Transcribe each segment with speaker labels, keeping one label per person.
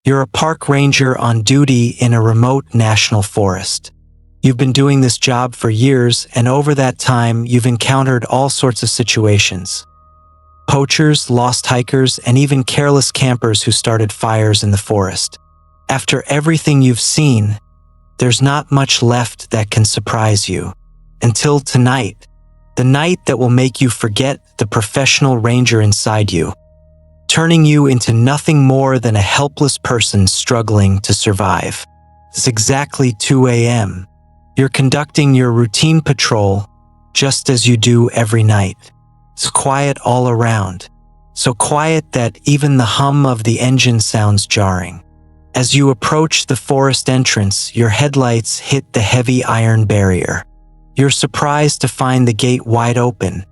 Speaker 1: You're a park ranger on duty in a remote national forest. You've been doing this job for years, and over that time, you've encountered all sorts of situations. Poachers, lost hikers, and even careless campers who started fires in the forest. After everything you've seen, there's not much left that can surprise you. Until tonight, the night that will make you forget the professional ranger inside you, turning you into nothing more than a helpless person struggling to survive. It's exactly 2 a.m. You're conducting your routine patrol, just as you do every night. It's quiet all around, so quiet that even the hum of the engine sounds jarring. As you approach the forest entrance, your headlights hit the heavy iron barrier. You're surprised to find the gate wide open.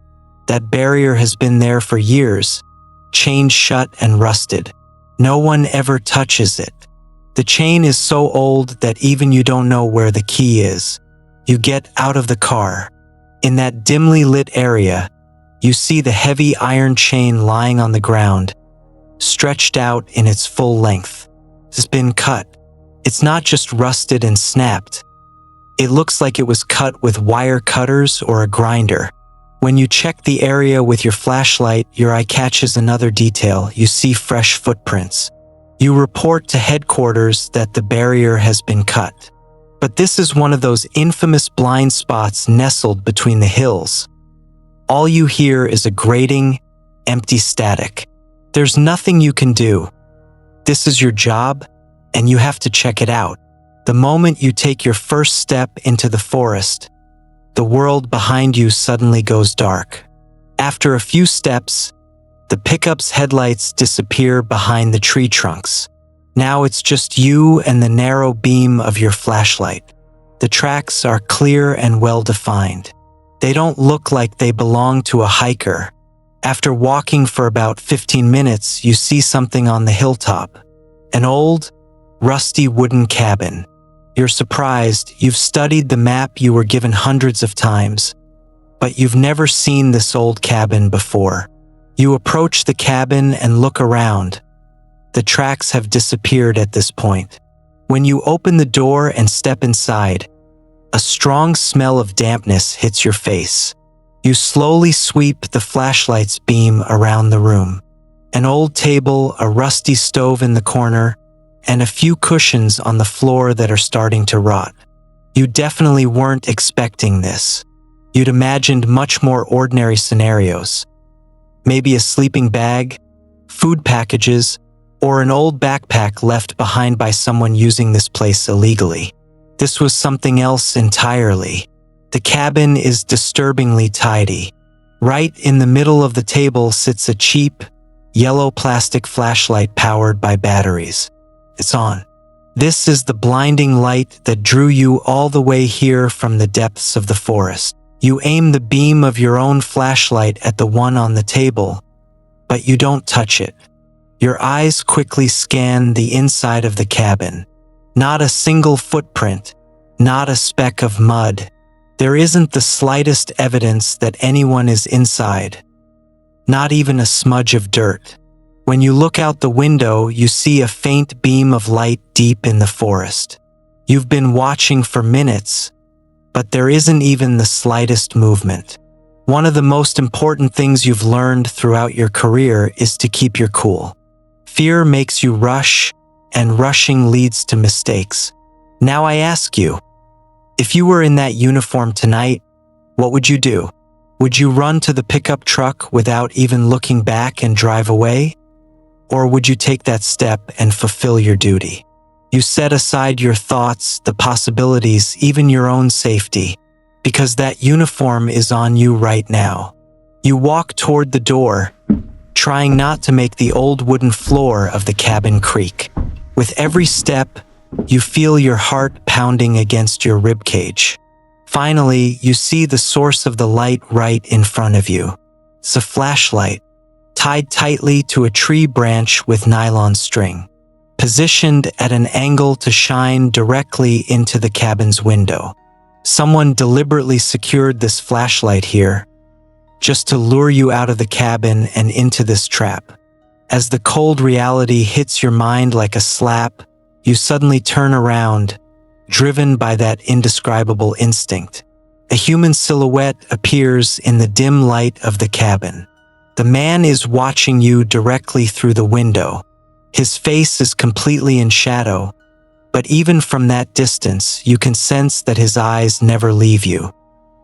Speaker 1: That barrier has been there for years, chained shut and rusted. No one ever touches it. The chain is so old that even you don't know where the key is. You get out of the car. In that dimly lit area, you see the heavy iron chain lying on the ground, stretched out in its full length. It's been cut. It's not just rusted and snapped. It looks like it was cut with wire cutters or a grinder. When you check the area with your flashlight, your eye catches another detail. You see fresh footprints. You report to headquarters that the barrier has been cut. But this is one of those infamous blind spots nestled between the hills. All you hear is a grating, empty static. There's nothing you can do. This is your job, and you have to check it out. The moment you take your first step into the forest, the world behind you suddenly goes dark. After a few steps, the pickup's headlights disappear behind the tree trunks. Now it's just you and the narrow beam of your flashlight. The tracks are clear and well-defined. They don't look like they belong to a hiker. After walking for about 15 minutes, you see something on the hilltop. An old, rusty wooden cabin. You're surprised. You've studied the map you were given hundreds of times, but you've never seen this old cabin before. You approach the cabin and look around. The tracks have disappeared at this point. When you open the door and step inside, a strong smell of dampness hits your face. You slowly sweep the flashlight's beam around the room. An old table, a rusty stove in the corner, and a few cushions on the floor that are starting to rot. You definitely weren't expecting this. You'd imagined much more ordinary scenarios. Maybe a sleeping bag, food packages, or an old backpack left behind by someone using this place illegally. This was something else entirely. The cabin is disturbingly tidy. Right in the middle of the table sits a cheap, yellow plastic flashlight powered by batteries. It's on. This is the blinding light that drew you all the way here from the depths of the forest. You aim the beam of your own flashlight at the one on the table, but you don't touch it. Your eyes quickly scan the inside of the cabin. Not a single footprint, not a speck of mud. There isn't the slightest evidence that anyone is inside. Not even a smudge of dirt. When you look out the window, you see a faint beam of light deep in the forest. You've been watching for minutes, but there isn't even the slightest movement. One of the most important things you've learned throughout your career is to keep your cool. Fear makes you rush, and rushing leads to mistakes. Now I ask you, if you were in that uniform tonight, what would you do? Would you run to the pickup truck without even looking back and drive away? Or would you take that step and fulfill your duty? You set aside your thoughts, the possibilities, even your own safety, because that uniform is on you right now. You walk toward the door, trying not to make the old wooden floor of the cabin creak. With every step, you feel your heart pounding against your ribcage. Finally, you see the source of the light right in front of you. It's a flashlight, tied tightly to a tree branch with nylon string, positioned at an angle to shine directly into the cabin's window. Someone deliberately secured this flashlight here, just to lure you out of the cabin and into this trap. As the cold reality hits your mind like a slap, you suddenly turn around, driven by that indescribable instinct. A human silhouette appears in the dim light of the cabin. The man is watching you directly through the window. His face is completely in shadow, but even from that distance, you can sense that his eyes never leave you.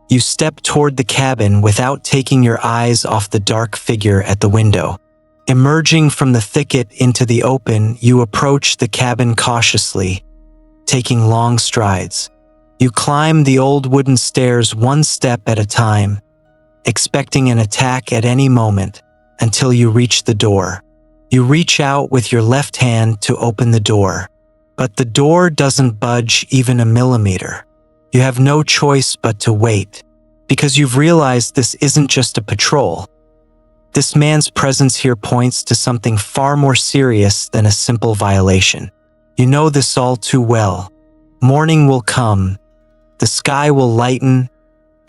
Speaker 1: You step toward the cabin without taking your eyes off the dark figure at the window. Emerging from the thicket into the open, you approach the cabin cautiously, taking long strides. You climb the old wooden stairs one step at a time, expecting an attack at any moment, until you reach the door. You reach out with your left hand to open the door, but the door doesn't budge even a millimeter. You have no choice but to wait, because you've realized this isn't just a patrol. This man's presence here points to something far more serious than a simple violation. You know this all too well. Morning will come, the sky will lighten,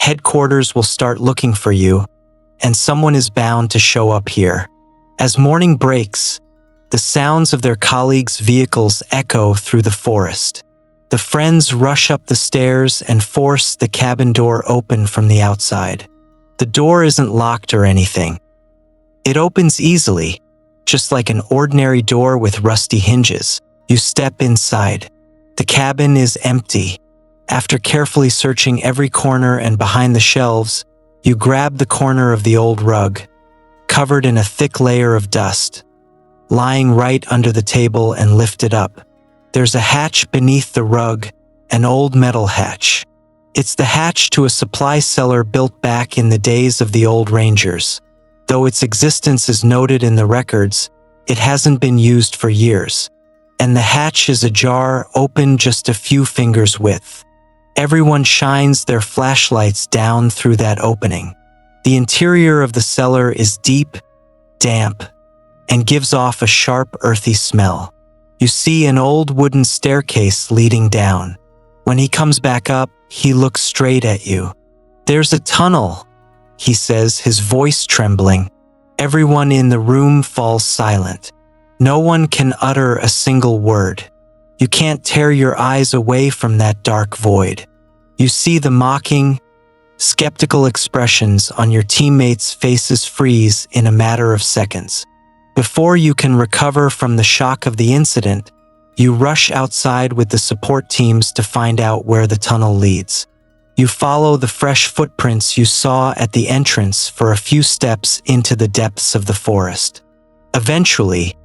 Speaker 1: headquarters will start looking for you, and someone is bound to show up here. As morning breaks, the sounds of their colleagues' vehicles echo through the forest. The friends rush up the stairs and force the cabin door open from the outside. The door isn't locked or anything. It opens easily, just like an ordinary door with rusty hinges. You step inside. The cabin is empty. After carefully searching every corner and behind the shelves, you grab the corner of the old rug, covered in a thick layer of dust, lying right under the table, and lift it up. There's a hatch beneath the rug, an old metal hatch. It's the hatch to a supply cellar built back in the days of the old Rangers. Though its existence is noted in the records, it hasn't been used for years. And the hatch is ajar, open just a few fingers width. Everyone shines their flashlights down through that opening. The interior of the cellar is deep, damp, and gives off a sharp, earthy smell. You see an old wooden staircase leading down. When he comes back up, he looks straight at you. "There's a tunnel," he says, his voice trembling. Everyone in the room falls silent. No one can utter a single word. You can't tear your eyes away from that dark void. You see the mocking, skeptical expressions on your teammates' faces freeze in a matter of seconds. Before you can recover from the shock of the incident, you rush outside with the support teams to find out where the tunnel leads. You follow the fresh footprints you saw at the entrance for a few steps into the depths of the forest. Eventually,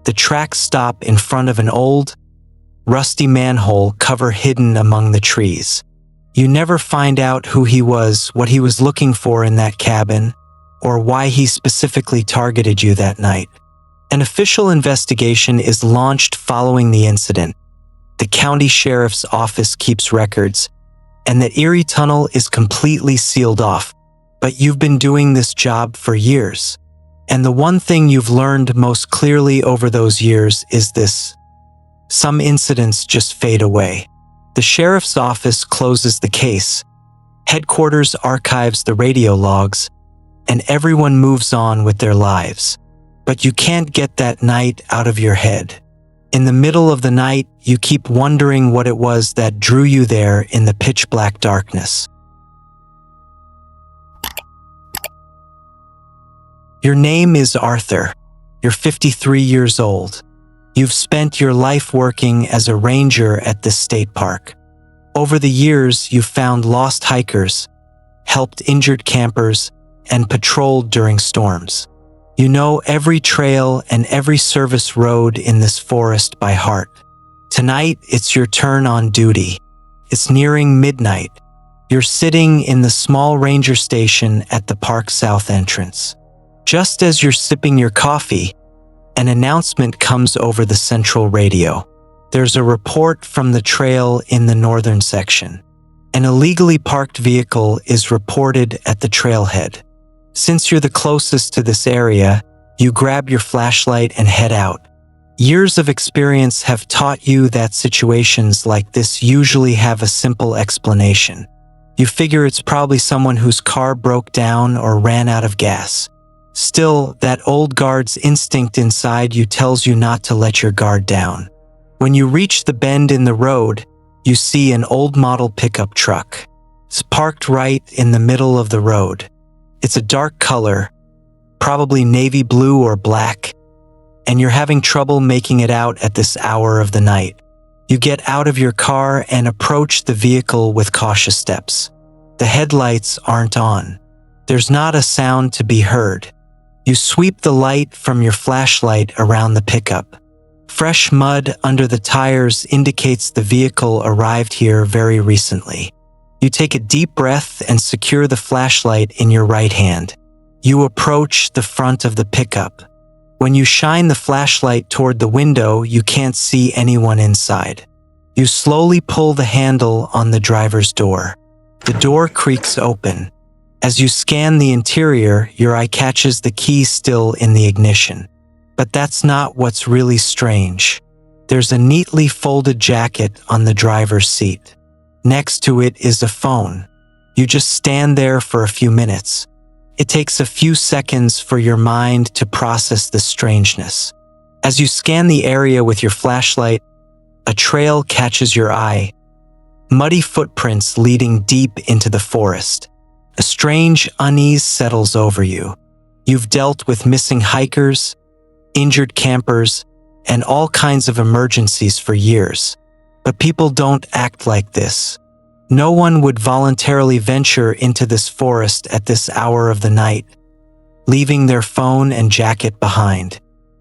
Speaker 1: the tracks stop in front of an old, rusty manhole cover hidden among the trees. You never find out who he was, what he was looking for in that cabin, or why he specifically targeted you that night. An official investigation is launched following the incident. The county sheriff's office keeps records, and the Eerie tunnel is completely sealed off. But you've been doing this job for years. And the one thing you've learned most clearly over those years is this: some incidents just fade away. The sheriff's office closes the case. Headquarters archives the radio logs, and everyone moves on with their lives. But you can't get that night out of your head. In the middle of the night, you keep wondering what it was that drew you there in the pitch-black darkness. Your name is Arthur. You're 53 years old. You've spent your life working as a ranger at this state park. Over the years, you've found lost hikers, helped injured campers, and patrolled during storms. You know every trail and every service road in this forest by heart. Tonight, it's your turn on duty. It's nearing midnight. You're sitting in the small ranger station at the park south entrance. Just as you're sipping your coffee, an announcement comes over the central radio. There's a report from the trail in the northern section. An illegally parked vehicle is reported at the trailhead. Since you're the closest to this area, you grab your flashlight and head out. Years of experience have taught you that situations like this usually have a simple explanation. You figure it's probably someone whose car broke down or ran out of gas. Still, that old guard's instinct inside you tells you not to let your guard down. When you reach the bend in the road, you see an old model pickup truck. It's parked right in the middle of the road. It's a dark color, probably navy blue or black, and you're having trouble making it out at this hour of the night. You get out of your car and approach the vehicle with cautious steps. The headlights aren't on. There's not a sound to be heard. You sweep the light from your flashlight around the pickup. Fresh mud under the tires indicates the vehicle arrived here very recently. You take a deep breath and secure the flashlight in your right hand. You approach the front of the pickup. When you shine the flashlight toward the window, you can't see anyone inside. You slowly pull the handle on the driver's door. The door creaks open. As you scan the interior, your eye catches the key still in the ignition. But that's not what's really strange. There's a neatly folded jacket on the driver's seat. Next to it is a phone. You just stand there for a few minutes. It takes a few seconds for your mind to process the strangeness. As you scan the area with your flashlight, a trail catches your eye. Muddy footprints leading deep into the forest. A strange unease settles over you. You've dealt with missing hikers, injured campers, and all kinds of emergencies for years. But people don't act like this. No one would voluntarily venture into this forest at this hour of the night, leaving their phone and jacket behind.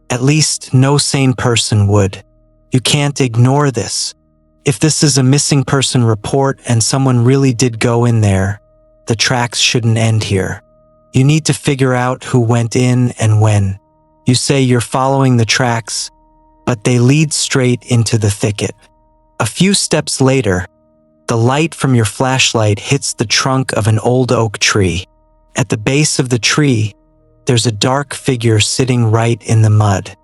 Speaker 1: At least no sane person would. You can't ignore this. If this is a missing person report and someone really did go in there, the tracks shouldn't end here. You need to figure out who went in and when. You say you're following the tracks, but they lead straight into the thicket. A few steps later, the light from your flashlight hits the trunk of an old oak tree. At the base of the tree, there's a dark figure sitting right in the mud.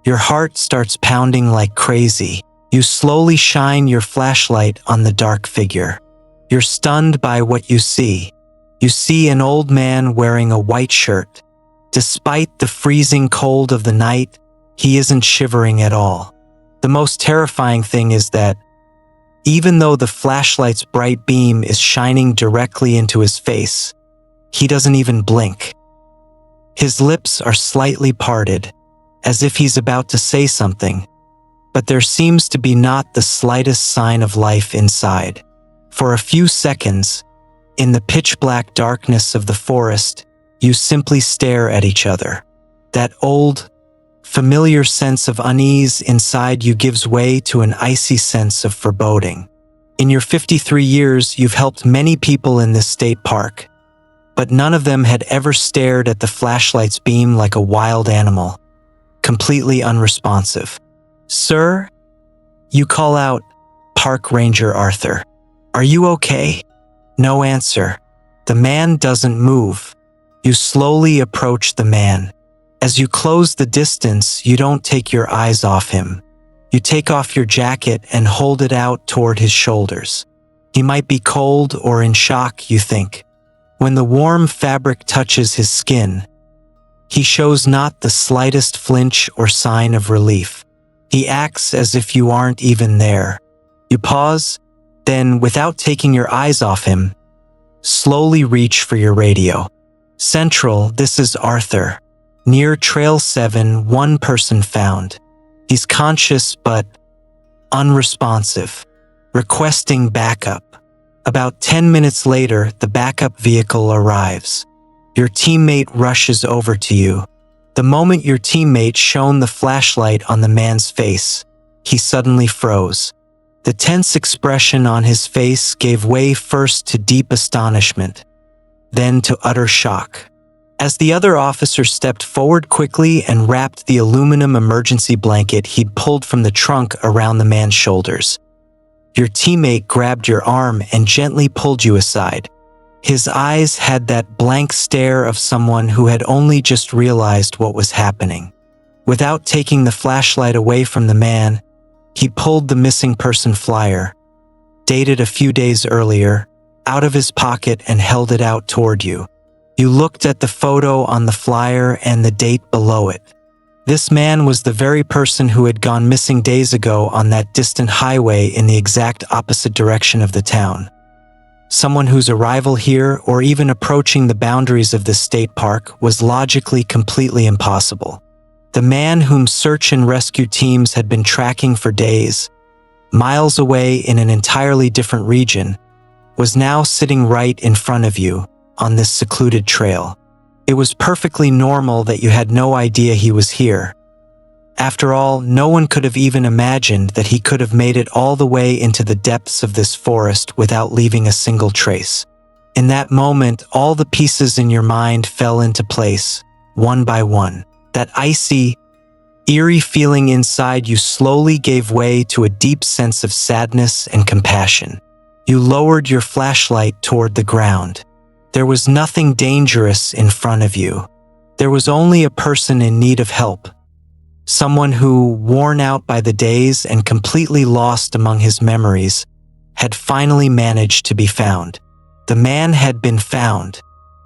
Speaker 1: Your heart starts pounding like crazy. You slowly shine your flashlight on the dark figure. You're stunned by what you see. You see an old man wearing a white shirt. Despite the freezing cold of the night, he isn't shivering at all. The most terrifying thing is that even though the flashlight's bright beam is shining directly into his face, he doesn't even blink. His lips are slightly parted, as if he's about to say something, but there seems to be not the slightest sign of life inside. For a few seconds, in the pitch-black darkness of the forest, you simply stare at each other. That old, familiar sense of unease inside you gives way to an icy sense of foreboding. In your 53 years, you've helped many people in this state park, but none of them had ever stared at the flashlight's beam like a wild animal, completely unresponsive. "Sir?" You call out, "Park Ranger Arthur. Are you okay?" No answer. The man doesn't move. You slowly approach the man. As you close the distance, you don't take your eyes off him. You take off your jacket and hold it out toward his shoulders. He might be cold or in shock, you think. When the warm fabric touches his skin, he shows not the slightest flinch or sign of relief. He acts as if you aren't even there. You pause, then, without taking your eyes off him, slowly reach for your radio. "Central, this is Arthur. Near Trail 7, one person found. He's conscious but unresponsive. Requesting backup." About 10 minutes later, the backup vehicle arrives. Your teammate rushes over to you. The moment your teammate shone the flashlight on the man's face, he suddenly froze. The tense expression on his face gave way first to deep astonishment, then to utter shock. As the other officer stepped forward quickly and wrapped the aluminum emergency blanket he'd pulled from the trunk around the man's shoulders, your teammate grabbed your arm and gently pulled you aside. His eyes had that blank stare of someone who had only just realized what was happening. Without taking the flashlight away from the man, he pulled the missing person flyer, dated a few days earlier, out of his pocket and held it out toward you. You looked at the photo on the flyer and the date below it. This man was the very person who had gone missing days ago on that distant highway in the exact opposite direction of the town. Someone whose arrival here, or even approaching the boundaries of this state park, was logically completely impossible. The man whom search and rescue teams had been tracking for days, miles away in an entirely different region, was now sitting right in front of you on this secluded trail. It was perfectly normal that you had no idea he was here. After all, no one could have even imagined that he could have made it all the way into the depths of this forest without leaving a single trace. In that moment, all the pieces in your mind fell into place, one by one. That icy, eerie feeling inside you slowly gave way to a deep sense of sadness and compassion. You lowered your flashlight toward the ground. There was nothing dangerous in front of you. There was only a person in need of help. Someone who, worn out by the days and completely lost among his memories, had finally managed to be found. The man had been found.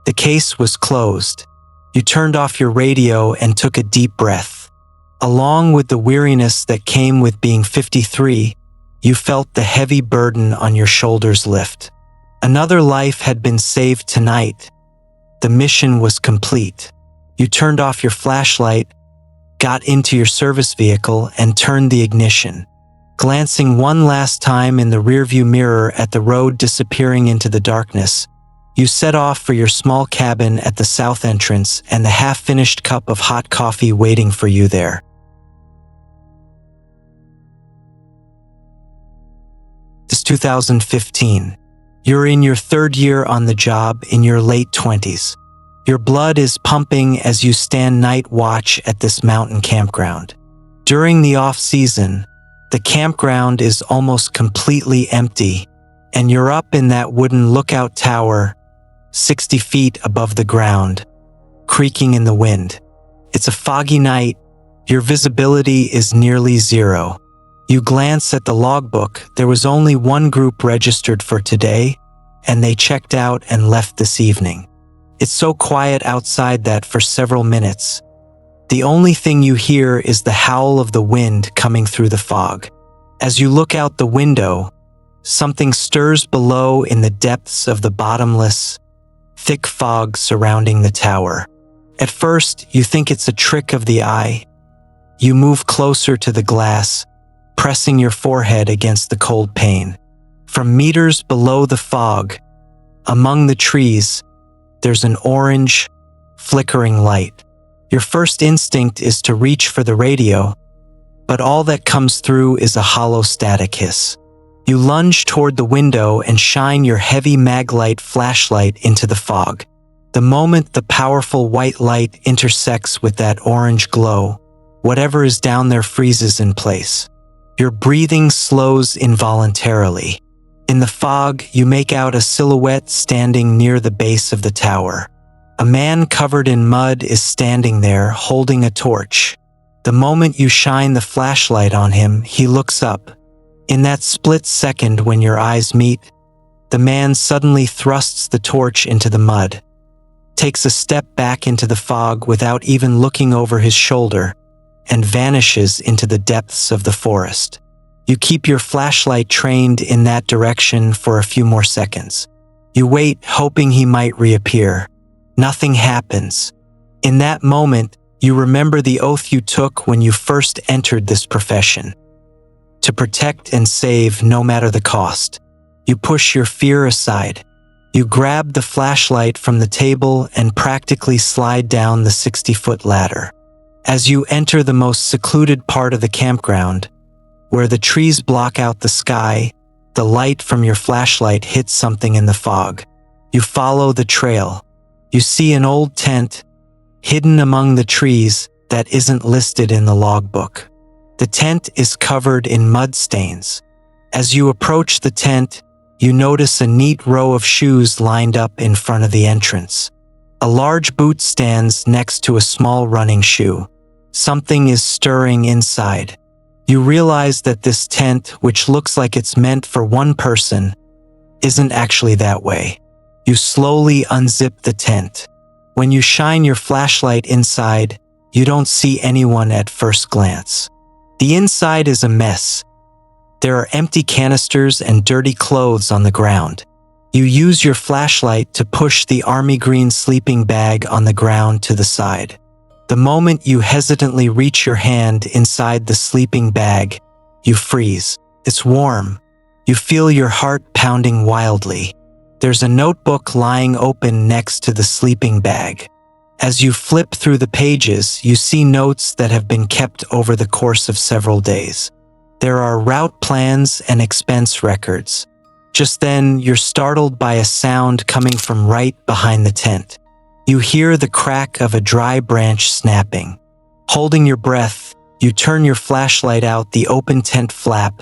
Speaker 1: The case was closed. You turned off your radio and took a deep breath. Along with the weariness that came with being 53, you felt the heavy burden on your shoulders lift. Another life had been saved tonight. The mission was complete. You turned off your flashlight, got into your service vehicle, and turned the ignition. Glancing one last time in the rearview mirror at the road disappearing into the darkness, you set off for your small cabin at the south entrance and the half-finished cup of hot coffee waiting for you there. It's 2015. You're in your third year on the job, in your late 20s. Your blood is pumping as you stand night watch at this mountain campground. During the off-season, the campground is almost completely empty, and you're up in that wooden lookout tower, 60 feet above the ground, creaking in the wind. It's a foggy night. Your visibility is nearly zero. You glance at the logbook. There was only one group registered for today, and they checked out and left this evening. It's so quiet outside that for several minutes, the only thing you hear is the howl of the wind coming through the fog. As you look out the window, something stirs below in the depths of the bottomless, thick fog surrounding the tower. At first, you think it's a trick of the eye. You move closer to the glass, pressing your forehead against the cold pane. From meters below the fog, among the trees, there's an orange, flickering light. Your first instinct is to reach for the radio, but all that comes through is a hollow static hiss. You lunge toward the window and shine your heavy maglite flashlight into the fog. The moment the powerful white light intersects with that orange glow, whatever is down there freezes in place. Your breathing slows involuntarily. In the fog, you make out a silhouette standing near the base of the tower. A man covered in mud is standing there, holding a torch. The moment you shine the flashlight on him, he looks up. In that split second when your eyes meet, the man suddenly thrusts the torch into the mud, takes a step back into the fog without even looking over his shoulder, and vanishes into the depths of the forest. You keep your flashlight trained in that direction for a few more seconds. You wait, hoping he might reappear. Nothing happens. In that moment, you remember the oath you took when you first entered this profession. To protect and save no matter the cost. You push your fear aside. You grab the flashlight from the table and practically slide down the 60-foot ladder. As you enter the most secluded part of the campground, where the trees block out the sky, the light from your flashlight hits something in the fog. You follow the trail. You see an old tent, hidden among the trees, that isn't listed in the logbook. The tent is covered in mud stains. As you approach the tent, you notice a neat row of shoes lined up in front of the entrance. A large boot stands next to a small running shoe. Something is stirring inside. You realize that this tent, which looks like it's meant for one person, isn't actually that way. You slowly unzip the tent. When you shine your flashlight inside, you don't see anyone at first glance. The inside is a mess. There are empty canisters and dirty clothes on the ground. You use your flashlight to push the army green sleeping bag on the ground to the side. The moment you hesitantly reach your hand inside the sleeping bag, you freeze. It's warm. You feel your heart pounding wildly. There's a notebook lying open next to the sleeping bag. As you flip through the pages, you see notes that have been kept over the course of several days. There are route plans and expense records. Just then, you're startled by a sound coming from right behind the tent. You hear the crack of a dry branch snapping. Holding your breath, you turn your flashlight out the open tent flap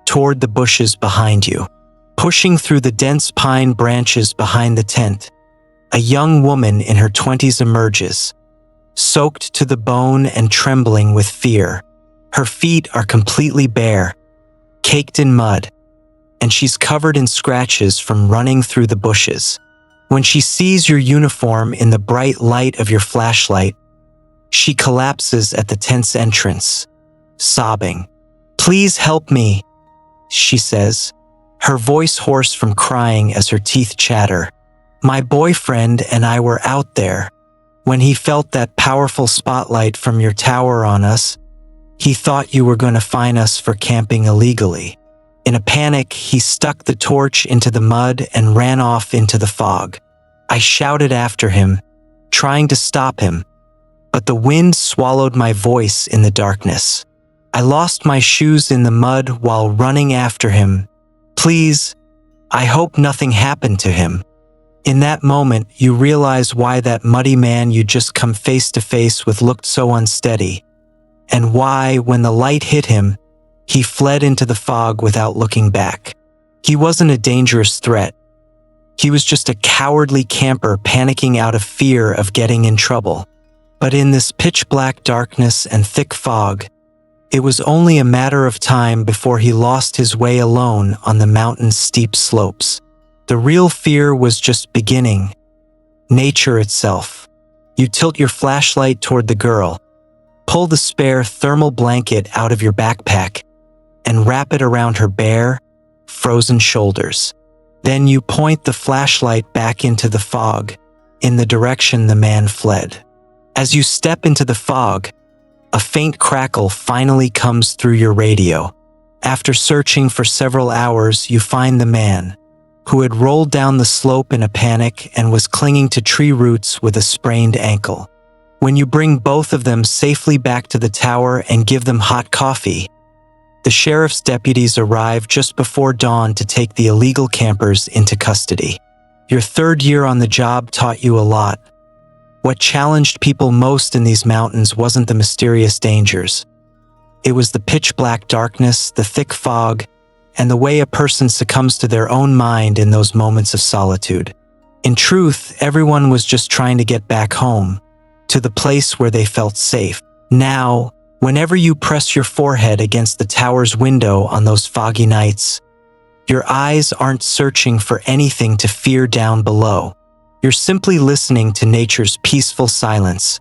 Speaker 1: toward the bushes behind you. Pushing through the dense pine branches behind the tent, a young woman in her 20s emerges, soaked to the bone and trembling with fear. Her feet are completely bare, caked in mud, and she's covered in scratches from running through the bushes. When she sees your uniform in the bright light of your flashlight, she collapses at the tent's entrance, sobbing. "Please help me," she says, her voice hoarse from crying as her teeth chatter. "My boyfriend and I were out there. When he felt that powerful spotlight from your tower on us, he thought you were going to fine us for camping illegally. In a panic, he stuck the torch into the mud and ran off into the fog. I shouted after him, trying to stop him, but the wind swallowed my voice in the darkness. I lost my shoes in the mud while running after him. Please, I hope nothing happened to him." In that moment, you realize why that muddy man you just come face to face with looked so unsteady, and why, when the light hit him, he fled into the fog without looking back. He wasn't a dangerous threat. He was just a cowardly camper panicking out of fear of getting in trouble. But in this pitch-black darkness and thick fog, it was only a matter of time before he lost his way alone on the mountain's steep slopes. The real fear was just beginning. Nature itself. You tilt your flashlight toward the girl, pull the spare thermal blanket out of your backpack, and wrap it around her bare, frozen shoulders. Then you point the flashlight back into the fog, in the direction the man fled. As you step into the fog, a faint crackle finally comes through your radio. After searching for several hours, you find the man, who had rolled down the slope in a panic and was clinging to tree roots with a sprained ankle. When you bring both of them safely back to the tower and give them hot coffee, the sheriff's deputies arrive just before dawn to take the illegal campers into custody. Your third year on the job taught you a lot. What challenged people most in these mountains wasn't the mysterious dangers. It was the pitch-black darkness, the thick fog, and the way a person succumbs to their own mind in those moments of solitude. In truth, everyone was just trying to get back home, to the place where they felt safe. Now, whenever you press your forehead against the tower's window on those foggy nights, your eyes aren't searching for anything to fear down below. You're simply listening to nature's peaceful silence,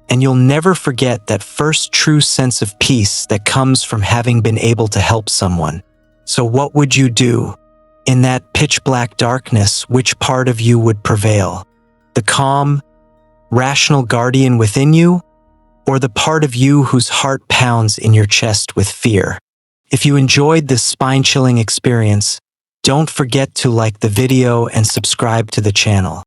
Speaker 1: and you'll never forget that first true sense of peace that comes from having been able to help someone. So what would you do? In that pitch-black darkness, which part of you would prevail? The calm, rational guardian within you, or the part of you whose heart pounds in your chest with fear? If you enjoyed this spine-chilling experience, don't forget to like the video and subscribe to the channel.